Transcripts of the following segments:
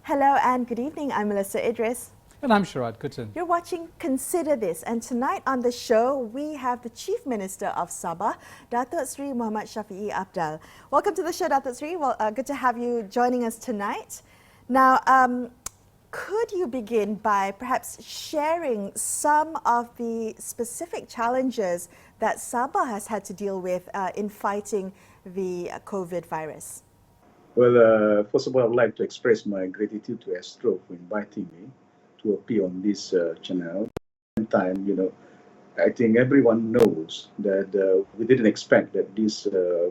Hello and good evening. I'm Melisa Idris. And I'm Sharaad Kuttan. You're watching Consider This, and tonight on the show we have the Chief Minister of Sabah, Datuk Seri Shafie Apdal. Welcome to the show, Datuk Seri. Well, good to have you joining us tonight. Now, could you begin by perhaps sharing some of the specific challenges that Sabah has had to deal with in fighting the COVID virus? Well, first of all, I would like to express my gratitude to Astro for inviting me to appear on this channel. At the same time, I think everyone knows that we didn't expect that this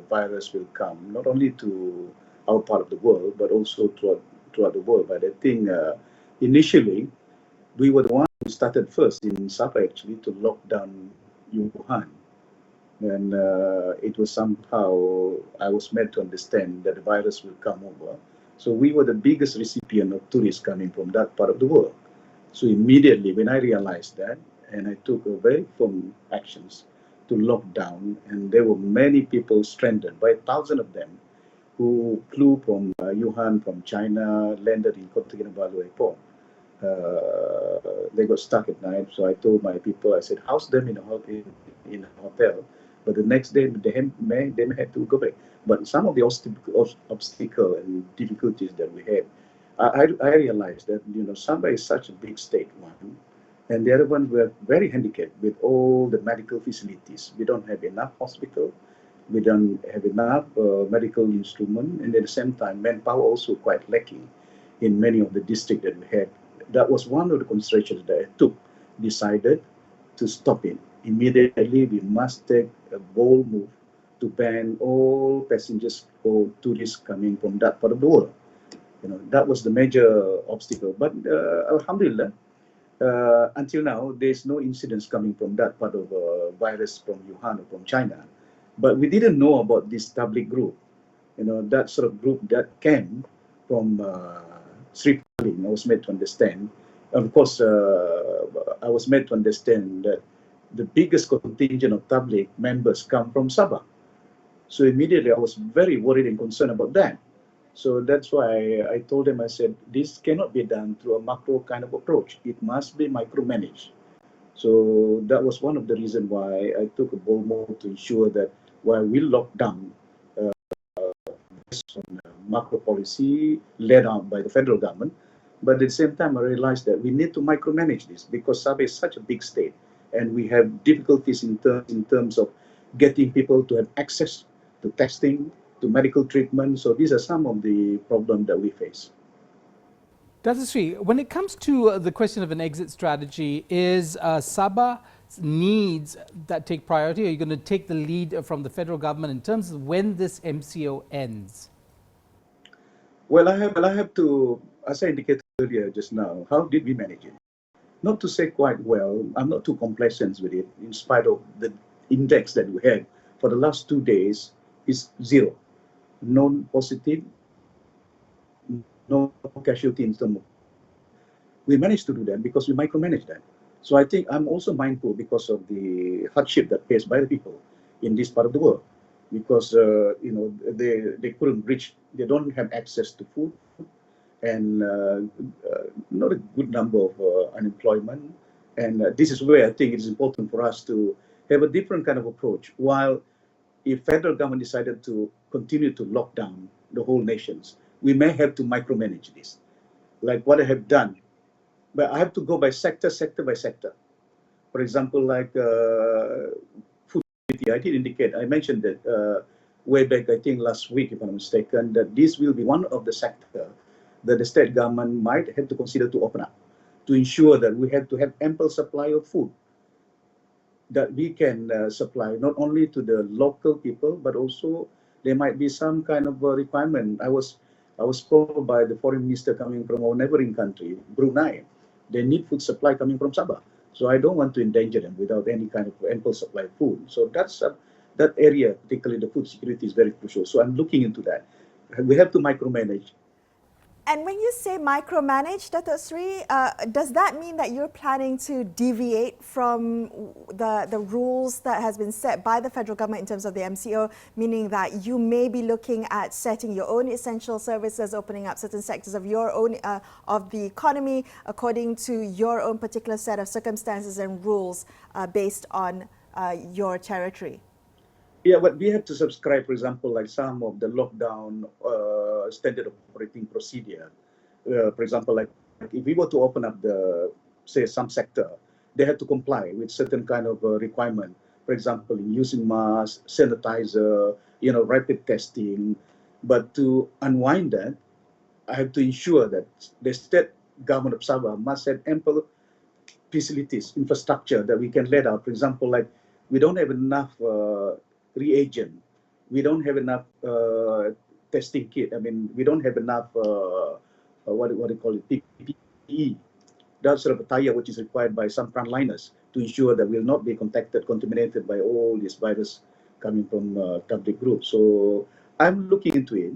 virus will come, not only to our part of the world, but also throughout the world. But I think initially, we were the ones who started first in Sabah actually to lock down Wuhan. And it was somehow, I was made to understand that the virus will come over. So we were the biggest recipient of tourists coming from that part of the world. So immediately when I realized that, and I took a very firm actions to lock down, and there were many people stranded, by thousands of them, who flew from Wuhan, from China, landed in Kuttan airport. They got stuck at night, so I told my people, I said, house them in a hotel. But the next day, they may have to go back. But some of the obstacle and difficulties that we had, I realized that Sabah is such a big state, one, and the other one we're very handicapped with all the medical facilities. We don't have enough hospital, we don't have enough medical instrument, and at the same time, manpower also quite lacking in many of the districts that we had. That was one of the considerations that I took, decided to stop it. Immediately, we must take a bold move to ban all passengers or tourists coming from that part of the world. That was the major obstacle. But Alhamdulillah, until now, there's no incidents coming from that part of virus from Wuhan or from China. But we didn't know about this public group, that sort of group that came from Sri Lanka. I was made to understand. Of course, I was made to understand that the biggest contingent of public members come from Sabah. So immediately I was very worried and concerned about that. So that's why I told them, I said, this cannot be done through a macro kind of approach. It must be micromanaged. So that was one of the reasons why I took a bold move to ensure that while we lock down based on macro policy led out by the federal government, but at the same time I realized that we need to micromanage this because Sabah is such a big state. And we have difficulties in terms of getting people to have access to testing, to medical treatment. So these are some of the problems that we face. Datuk Seri, when it comes to the question of an exit strategy, is Sabah's needs that take priority? Are you going to take the lead from the federal government in terms of when this MCO ends? Well, I have to, as I indicated earlier just now, how did we manage it? Not to say quite well, I'm not too complacent with it, in spite of the index that we had for the last 2 days is zero. No positive, no casualty in terms of. We managed to do that because we micromanaged that. So I think I'm also mindful because of the hardship that faced by the people in this part of the world. Because, they couldn't reach, they don't have access to food, and not a good number of unemployment. And this is where I think it is important for us to have a different kind of approach. While if federal government decided to continue to lock down the whole nations, we may have to micromanage this, like what I have done. But I have to go by sector by sector. For example, like food security, I did indicate, I mentioned that way back, I think last week, if I'm not mistaken, that this will be one of the sectors that the state government might have to consider to open up, to ensure that we have to have ample supply of food that we can supply not only to the local people, but also there might be some kind of requirement. I was told by the foreign minister coming from our neighboring country, Brunei, they need food supply coming from Sabah. So I don't want to endanger them without any kind of ample supply of food. So that's that area, particularly the food security, is very crucial. So I'm looking into that. We have to micromanage. And when you say micromanage, Datuk Seri, does that mean that you're planning to deviate from the rules that has been set by the federal government in terms of the MCO, meaning that you may be looking at setting your own essential services, opening up certain sectors of your own of the economy according to your own particular set of circumstances and rules based on your territory? Yeah, but we have to subscribe, for example, like some of the lockdown standard operating procedure. For example, like if we were to open up the, say, some sector, they have to comply with certain kind of requirement. For example, in using masks, sanitizer, rapid testing. But to unwind that, I have to ensure that the state government of Sabah must have ample facilities, infrastructure that we can let out. For example, like we don't have enough reagent, we don't have enough testing kit. I mean, we don't have enough what do you call it, PPE. That sort of attire which is required by some frontliners to ensure that we will not be contaminated by all this virus coming from public groups. So I'm looking into it.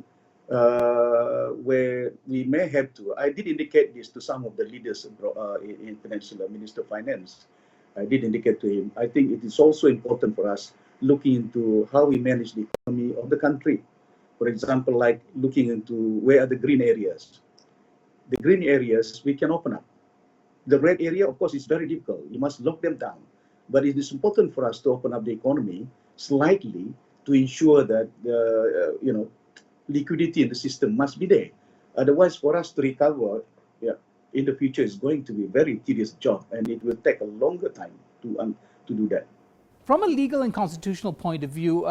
Where we may have to. I did indicate this to some of the leaders in Peninsula, Minister of Finance. I did indicate to him, I think it is also important for us looking into how we manage the economy of the country. For example, like looking into where are the green areas. The green areas we can open up. The red area, of course, is very difficult. You must lock them down. But it is important for us to open up the economy slightly to ensure that, liquidity in the system must be there. Otherwise, for us to recover in the future is going to be a very tedious job, and it will take a longer time to do that. From a legal and constitutional point of view,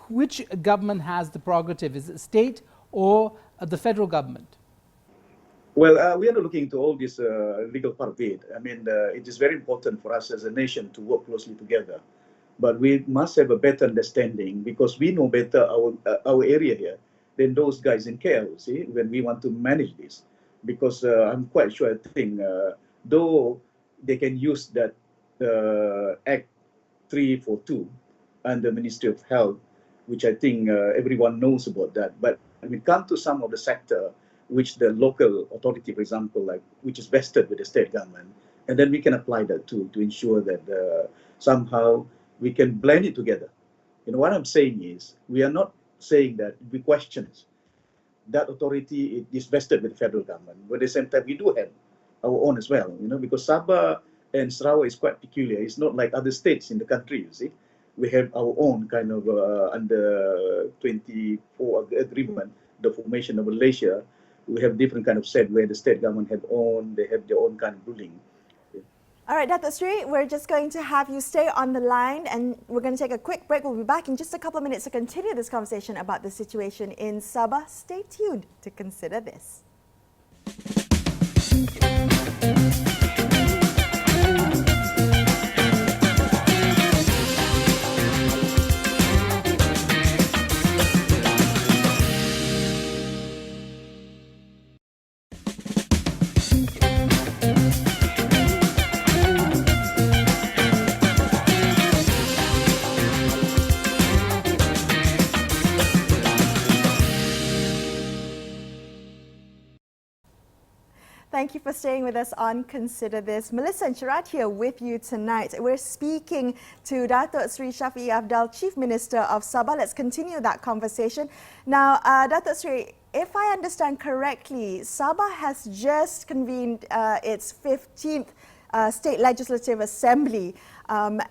which government has the prerogative? Is it state or the federal government? Well, we are looking into all this legal part of it. I mean, it is very important for us as a nation to work closely together. But we must have a better understanding because we know better our area here than those guys in KL, see, when we want to manage this. Because I'm quite sure, I think, though they can use that Act 342 under Ministry of Health, which I think everyone knows about that. But when it comes to some of the sector, which the local authority, for example, like which is vested with the state government, and then we can apply that to ensure that somehow we can blend it together. What I'm saying is, we are not saying that we question that authority is vested with the federal government, but at the same time, we do have our own as well, because Sabah and Sarawak is quite peculiar. It's not like other states in the country, you see. We have our own kind of under 24 agreement, the formation of Malaysia, we have different kind of set where the state government they have their own kind of ruling. All right, Datuk Seri, we're just going to have you stay on the line and we're going to take a quick break. We'll be back in just a couple of minutes to continue this conversation about the situation in Sabah. Stay tuned to consider this. Thank you for staying with us on Consider This. Melisa and Sharaad here with you tonight. We're speaking to Datuk Seri Shafie Apdal, Chief Minister of Sabah. Let's continue that conversation. Now, Datuk Seri, if I understand correctly, Sabah has just convened its 15th State Legislative Assembly. And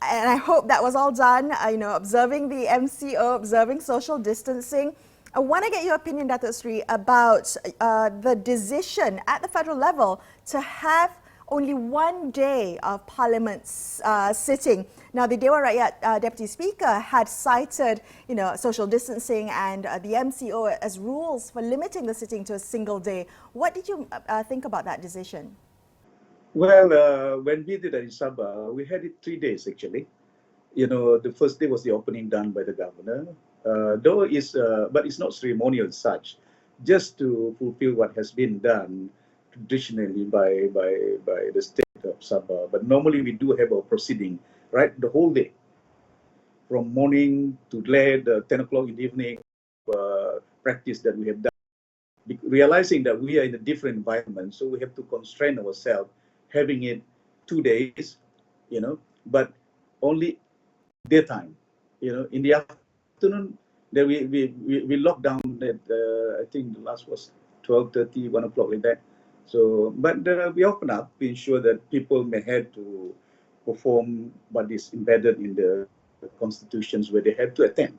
I hope that was all done, observing the MCO, observing social distancing. I want to get your opinion, Datuk Seri, about the decision at the federal level to have only one day of Parliament sitting. Now, the Dewan Rakyat Deputy Speaker had cited, social distancing and the MCO as rules for limiting the sitting to a single day. What did you think about that decision? Well, when we did it in Sabah, we had it 3 days actually. The first day was the opening done by the governor. But it's not ceremonial as such, just to fulfill what has been done traditionally by the state of Sabah. But normally we do have a proceeding, right, the whole day, from morning to late, 10 o'clock in the evening, practice that we have done. realizing that we are in a different environment, so we have to constrain ourselves, having it 2 days, but only daytime. In the afternoon, then we locked down at I think the last was 12:30, 1 o'clock like that. So, but we open up to ensure that people may have to perform what is embedded in the constitutions where they have to attend.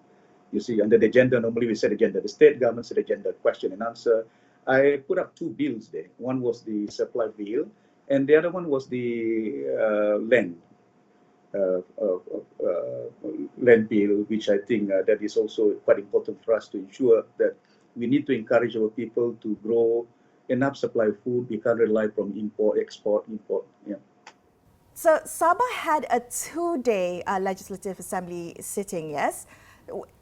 You see, under the agenda, normally we set agenda. The state government set agenda, question and answer. I put up 2 bills there. One was the supply bill, and the other one was the uh, uh, land bill, which I think that is also quite important for us to ensure that we need to encourage our people to grow enough supply of food. We can't rely from import, export, import. Yeah. So Sabah had a 2-day Legislative Assembly sitting, yes?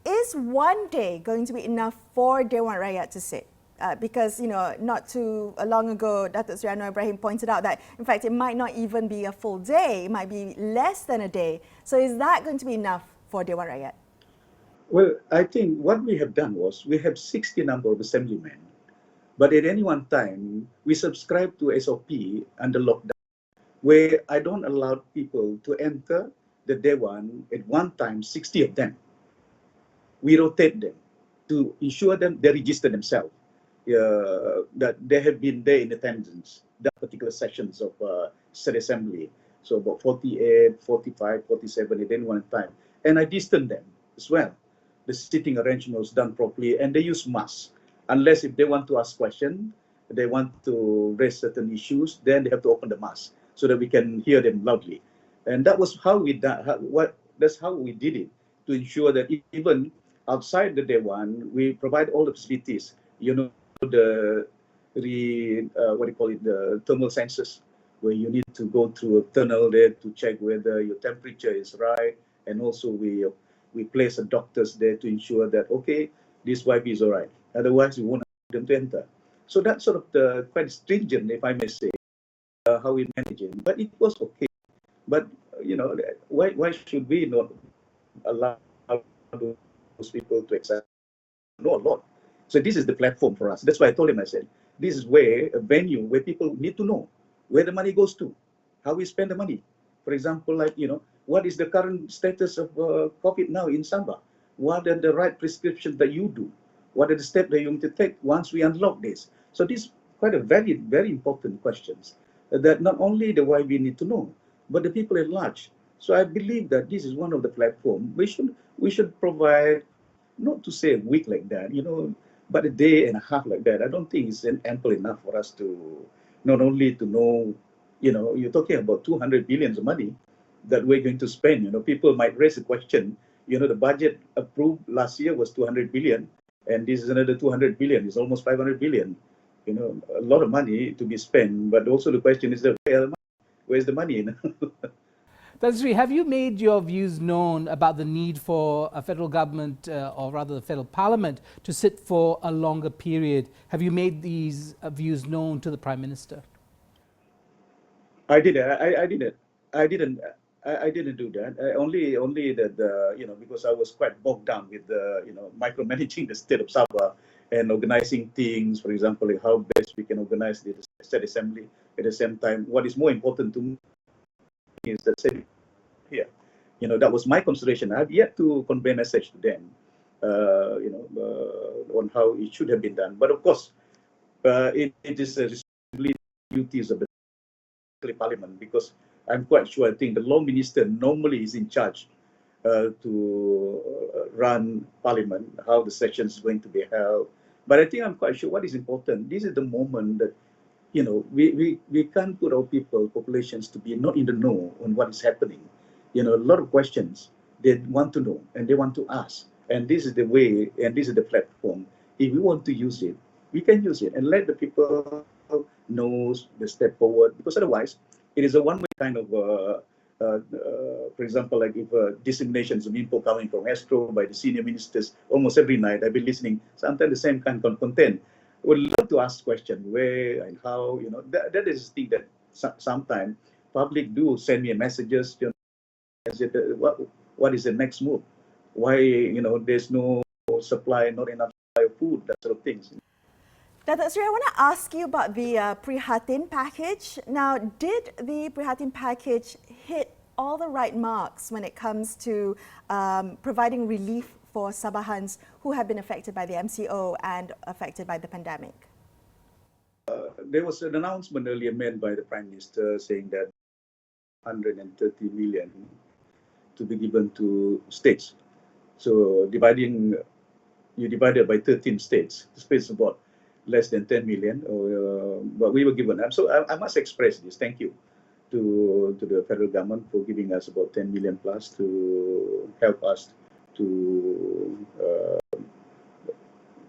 Is 1 day going to be enough for Dewan Rakyat to sit? Because, not too long ago, Datuk Seri Ibrahim pointed out that, in fact, it might not even be a full day. It might be less than a day. So is that going to be enough for Dewan Rakyat? Well, I think what we have done was we have 60 number of assemblymen, but at any one time, we subscribe to SOP under lockdown, where I don't allow people to enter the Dewan at one time, 60 of them. We rotate them to ensure them they register themselves, that they have been there in attendance, that particular sessions of State Assembly. So about 48, 45, 47 at any one time. And I distance them as well. The sitting arrangement was done properly, and they use masks. Unless if they want to ask questions, they want to raise certain issues, then they have to open the mask so that we can hear them loudly. And that was how we that's how we did it, to ensure that even outside the Dewan, we provide all the facilities. The the thermal sensors, where you need to go through a tunnel there to check whether your temperature is right, and also we place a doctors there to ensure that this wife is all right. Otherwise, we won't allow them to enter. So that's sort of the quite stringent, if I may say, how we manage it. But it was okay. But why should we not allow those people to accept? Know a lot. So this is the platform for us. That's why I told him, I said, this is where a venue where people need to know where the money goes to, how we spend the money. For example, what is the current status of COVID now in Sabah? What are the right prescriptions that you do? What are the steps that you need to take once we unlock this? So these quite a very, very important questions that not only the YB need to know, but the people at large. So I believe that this is one of the platforms we should provide, not to say a week like that, but a day and a half like that. I don't think it's ample enough for us to not only to know, you're talking about 200 billion of money that we're going to spend. People might raise a question. The budget approved last year was 200 billion, and this is another 200 billion. It's almost 500 billion. A lot of money to be spent. But also the question is, where's the money? Datuk Seri, have you made your views known about the need for a federal government, or rather the federal parliament, to sit for a longer period? Have you made these views known to the Prime Minister? I did. I didn't. I didn't do that. Only that because I was quite bogged down with micromanaging the state of Sabah and organizing things. For example, like how best we can organize the state assembly. At the same time, what is more important to me is that here, that was my consideration. I have yet to convey a message to them, on how it should have been done. But of course, it is a responsibility, duties of the Parliament, because I'm quite sure, I think the Law Minister normally is in charge to run Parliament, how the session is going to be held. But I think I'm quite sure what is important. This is the moment that we can't put our populations to be not in the know on what is happening. A lot of questions they want to know and they want to ask. And this is the way, and this is the platform. If we want to use it, we can use it and let the people know the step forward. Because otherwise, it is a one-way kind of, for example, like if disseminations of info coming from Astro by the senior ministers almost every night, I've been listening, sometimes the same kind of content. Would love to ask questions where and how, that is the thing that sometimes public do send me messages, what is the next move? Why, there's no supply, not enough supply of food, that sort of things. Datuk Seri, I want to ask you about the Prihatin package. Now, did the Prihatin package hit all the right marks when it comes to providing relief for Sabahans who have been affected by the MCO and affected by the pandemic? There was an announcement earlier made by the Prime Minister saying that 130 million to be given to states. So you divide it by 13 states, the space is about less than 10 million, but we were given. So I must express this. Thank you to the federal government for giving us about 10 million plus to help us to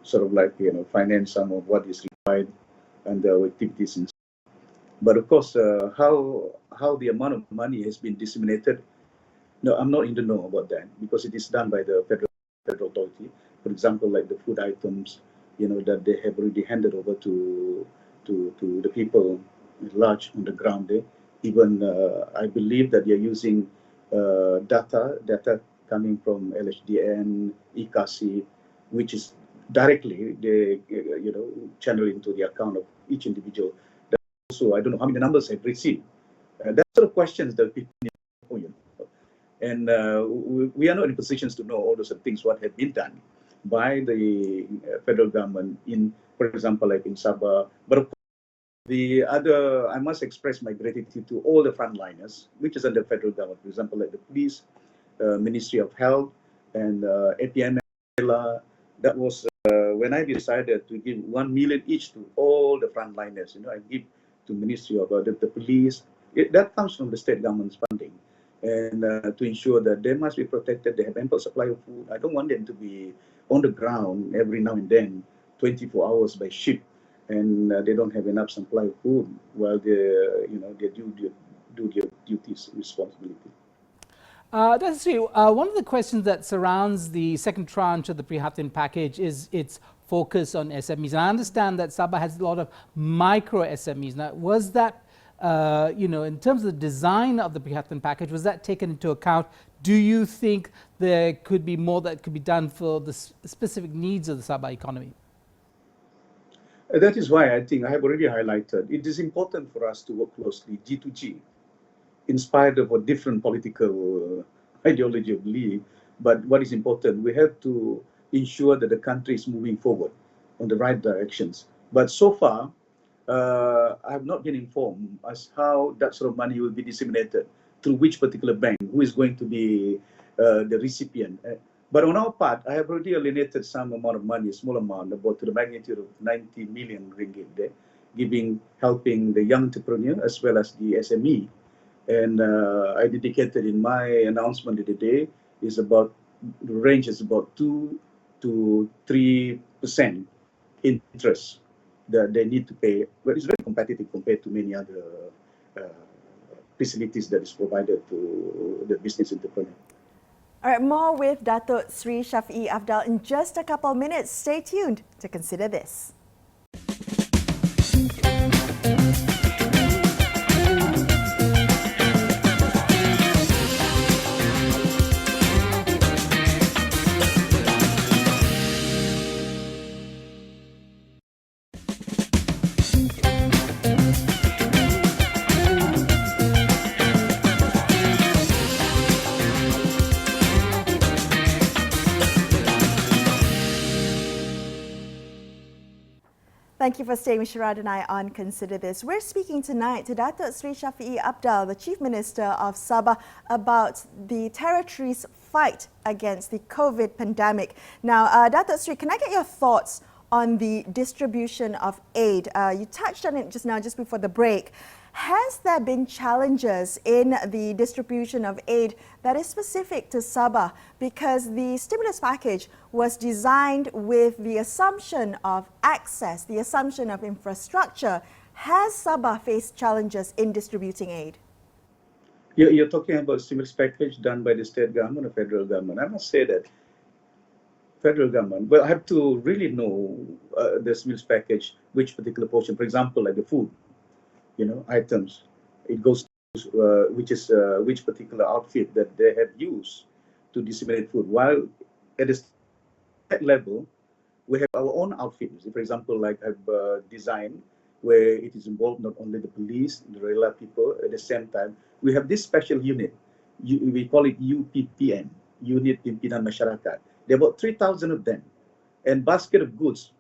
sort of like, finance some of what is required and our activities. But of course, how the amount of money has been disseminated, no, I'm not in the know about that because it is done by the federal authority. For example, like the food items, that they have already handed over to the people large on the ground there. Even I believe that they're using data coming from LHDN, EKASI, which is directly they channel into the account of each individual. Also, I don't know how many numbers have received. That sort of questions that people need to know. And we are not in positions to know all those things what have been done by the federal government in, for example, like in Sabah. But of course, the other, I must express my gratitude to all the frontliners, which is under federal government. For example, like the police, Ministry of Health, and APM. That was when I decided to give 1 million each to all the frontliners. I give to Ministry of the police. That comes from the state government's funding. And to ensure that they must be protected, they have ample supply of food. I don't want them to be on the ground every now and then, 24 hours by ship, and they don't have enough supply of food while they do their duties, responsibility. That's true. One of the questions that surrounds the second tranche of the Prihatin package is its focus on SMEs. And I understand that Sabah has a lot of micro SMEs. Now, was that in terms of the design of the Prihatin package, was that taken into account? Do you think there could be more that could be done for the specific needs of the Sabah economy? That is why I think I have already highlighted it is important for us to work closely G to G, in spite of a different political ideology of belief. But what is important, we have to ensure that the country is moving forward on the right directions. But so far, I have not been informed as how that sort of money will be disseminated, through which particular bank, who is going to be the recipient. But on our part, I have already alienated some amount of money, a small amount, about to the magnitude of 90 million ringgit there, helping the young entrepreneur as well as the SME. And I indicated in my announcement of the day the range is about 2 to 3% interest that they need to pay, but it's very competitive compared to many other facilities that is provided to the business entrepreneur. All right, more with Datuk Seri Shafie Apdal in just a couple of minutes. Stay tuned to consider this. Thank you for staying with Sharaad and I on Consider This. We're speaking tonight to Datuk Seri Shafie Apdal, the Chief Minister of Sabah, about the territory's fight against the COVID pandemic. Now, Datuk Seri, can I get your thoughts on the distribution of aid? You touched on it just now, just before the break. Has there been challenges in the distribution of aid that is specific to Sabah? Because the stimulus package was designed with the assumption of access, the assumption of infrastructure. Has Sabah faced challenges in distributing aid? You're talking about stimulus package done by the state government or federal government. I must say that federal government, well, I have to really know the stimulus package, which particular portion, for example, like the food, items, it goes to which particular outfit that they have used to disseminate food. While at the state level, we have our own outfits. For example, like I've designed where it is involved not only the police, the regular people, at the same time, we have this special unit. We call it UPPM, Unit Pimpinan Masyarakat. There are about 3,000 of them. And basket of goods,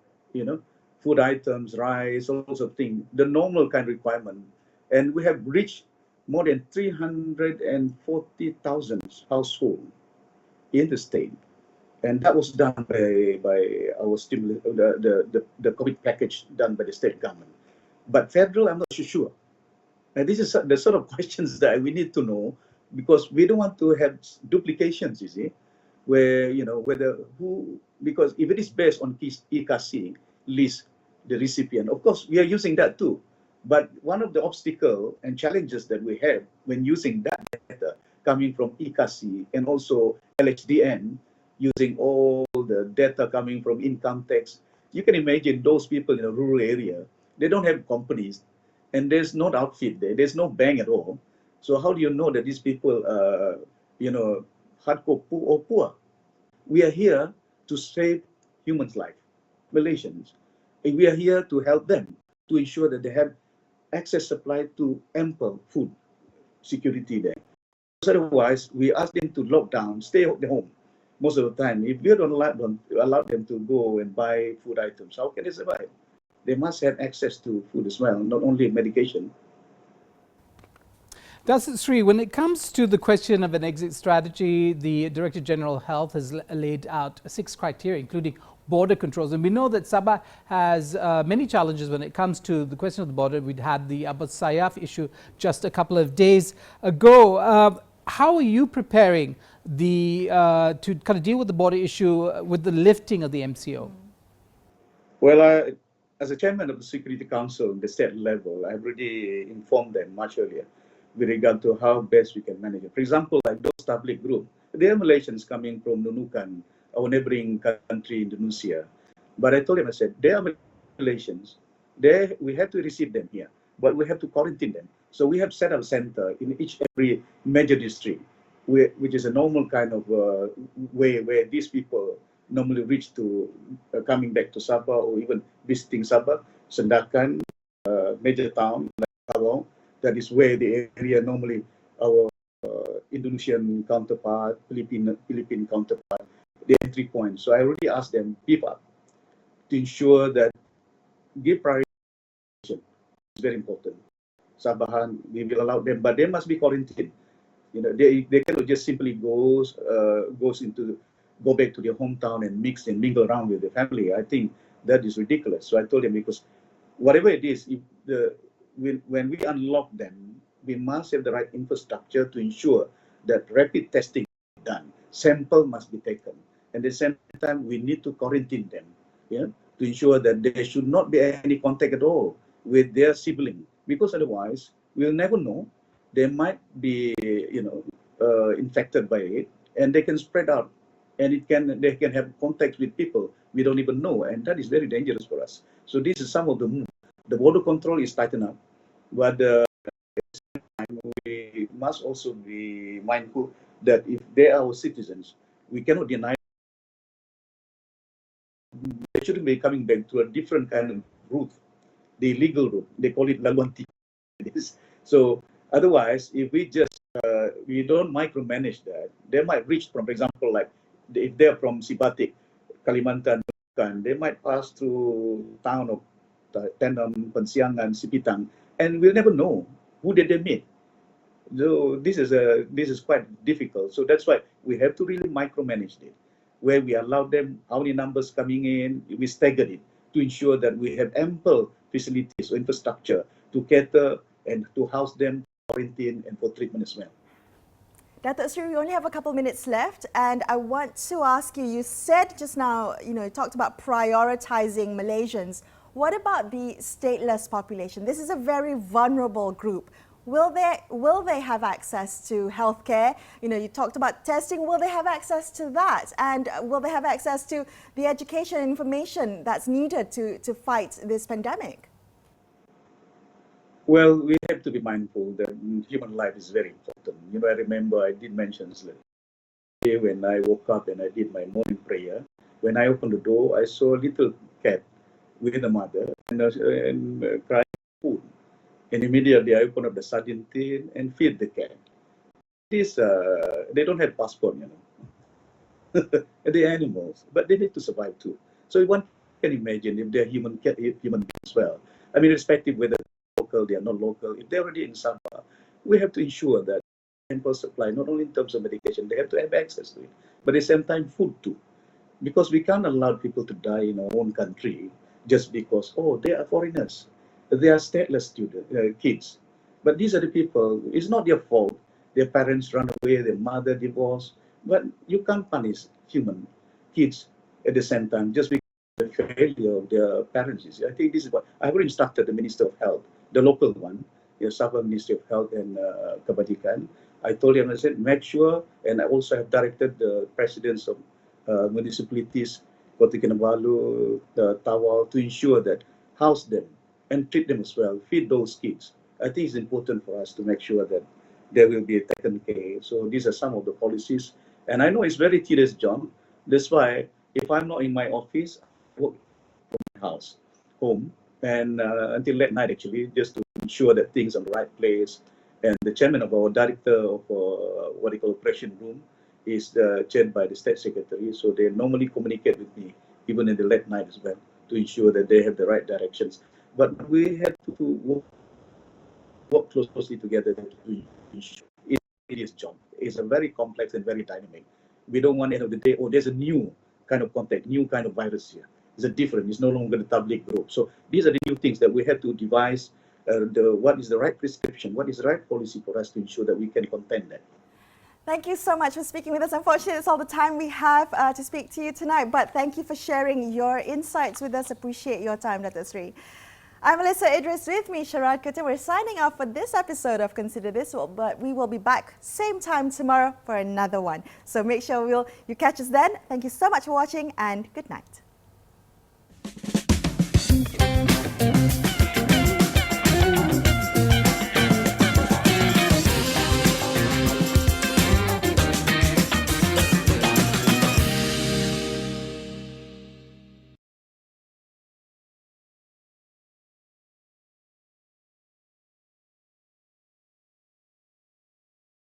food items, rice, all sorts of things, the normal kind of requirement. And we have reached more than 340,000 households in the state. And that was done by our stimulus, the COVID package done by the state government. But federal, I'm not so sure. And this is the sort of questions that we need to know, because we don't want to have duplications, you see, where, because if it is based on EKC list, the recipient, of course, we are using that too. But one of the obstacles and challenges that we have when using that data coming from EKC and also LHDN, using all the data coming from income tax, you can imagine those people in a rural area, they don't have companies, and there's no outfit there, there's no bank at all. So how do you know that these people are, hardcore poor or poor? We are here to save humans' life, Malaysians. And we are here to help them, to ensure that they have access supply to ample food security there. Otherwise, we ask them to lock down, stay at home most of the time. If we don't allow them to go and buy food items, how can they survive? They must have access to food as well, not only medication. Datuk Seri, when it comes to the question of an exit strategy, the Director General of Health has laid out 6 criteria, including border controls. And we know that Sabah has many challenges when it comes to the question of the border. We'd had the Abu Sayyaf issue just a couple of days ago. How are you preparing to kind of deal with the border issue with the lifting of the MCO? Well, as a chairman of the Security Council at the state level, I've already informed them much earlier with regard to how best we can manage it. For example, like those public groups, they are Malaysians coming from Nunukan, our neighboring country, Indonesia. But I told them, I said, they are Malaysians. We have to receive them here, but we have to quarantine them. So we have set up a center in every major district, which is a normal kind of way where these people normally reach to coming back to Sabah or even visiting Sabah, Sandakan, major town like Tawau. That is where the area normally our Indonesian counterpart, Philippine counterpart, the entry point. So I already asked them, beef up to ensure that give priority. It's very important. Sabahan, we will allow them, but they must be quarantined. They cannot just simply go back to their hometown and mix and mingle around with their family. I think that is ridiculous. So I told them, because whatever it is, when we unlock them, we must have the right infrastructure to ensure that rapid testing is done. Sample must be taken. And at the same time, we need to quarantine them, to ensure that there should not be any contact at all with their sibling, because otherwise we'll never know. They might be, infected by it, and they can spread out, and they can have contact with people we don't even know, and that is very dangerous for us. So this is some of the moves. The border control is tightened up, but at the same time, we must also be mindful that if they are our citizens, we cannot deny they shouldn't be coming back to a different kind of route, the illegal route. They call it laluan tiga. So otherwise, if we don't micromanage that, they might reach from, for example, like if they're from Sibatik, Kalimantan, they might pass through town of Tendam, Pensiangan, Sipitang, and we'll never know who did they meet. So this is quite difficult. So that's why we have to really micromanage it, where we allow them how many numbers coming in, we stagger it to ensure that we have ample facilities or infrastructure to cater and to house them, quarantine, and for treatment as well. Datuk Seri, we only have a couple minutes left, and I want to ask you, you said just now, you talked about prioritizing Malaysians. What about the stateless population? This is a very vulnerable group. Will they have access to healthcare? You talked about testing. Will they have access to that? And will they have access to the education and information that's needed to fight this pandemic? Well, we have to be mindful that human life is very important. I remember I did mention day when I woke up and I did my morning prayer, when I opened the door, I saw a little cat with a mother and crying food. And immediately I opened up the sardine tin and feed the cat. They don't have passport, they're animals, but they need to survive too. So one can imagine if they're human beings as well. I mean, irrespective whether they're local, they are not local, if they're already in Sabah, we have to ensure that ample supply, not only in terms of medication, they have to have access to it, but at the same time, food too. Because we can't allow people to die in our own country just because, oh, they are foreigners. They are stateless kids. But these are the people, it's not their fault. Their parents run away, their mother divorced. But you can't punish human kids at the same time just because of the failure of their parents. I think this is what I've already instructed the Minister of Health, the local one, the Sabah Ministry of Health and Kebajikan. I told him, I said, make sure, and I also have directed the presidents of municipalities, Kota Kinabalu, Tawau, to ensure that house them and treat them as well, feed those kids. I think it's important for us to make sure that there will be a taken care. So these are some of the policies. And I know it's very tedious job. That's why if I'm not in my office, I work from my house, home, and until late night actually, just to ensure that things are in the right place. And the chairman of our director of what they call operation room is chaired by the state secretary. So they normally communicate with me, even in the late night as well, to ensure that they have the right directions. But we have to work closely together to ensure it is job. It's a very complex and very dynamic. We don't want at the end of the day, oh, there's a new kind of contact, new kind of virus here. It's a different, it's no longer the public group. So these are the new things that we have to devise what is the right prescription, what is the right policy for us to ensure that we can contain that. Thank you so much for speaking with us. Unfortunately, that's all the time we have to speak to you tonight, but thank you for sharing your insights with us. Appreciate your time, Datuk Seri. I'm Melisa, Idris, with me, Sharaad, Kuttan. We're signing off for this episode of Consider This, but we will be back same time tomorrow for another one. So make sure you catch us then. Thank you so much for watching and good night.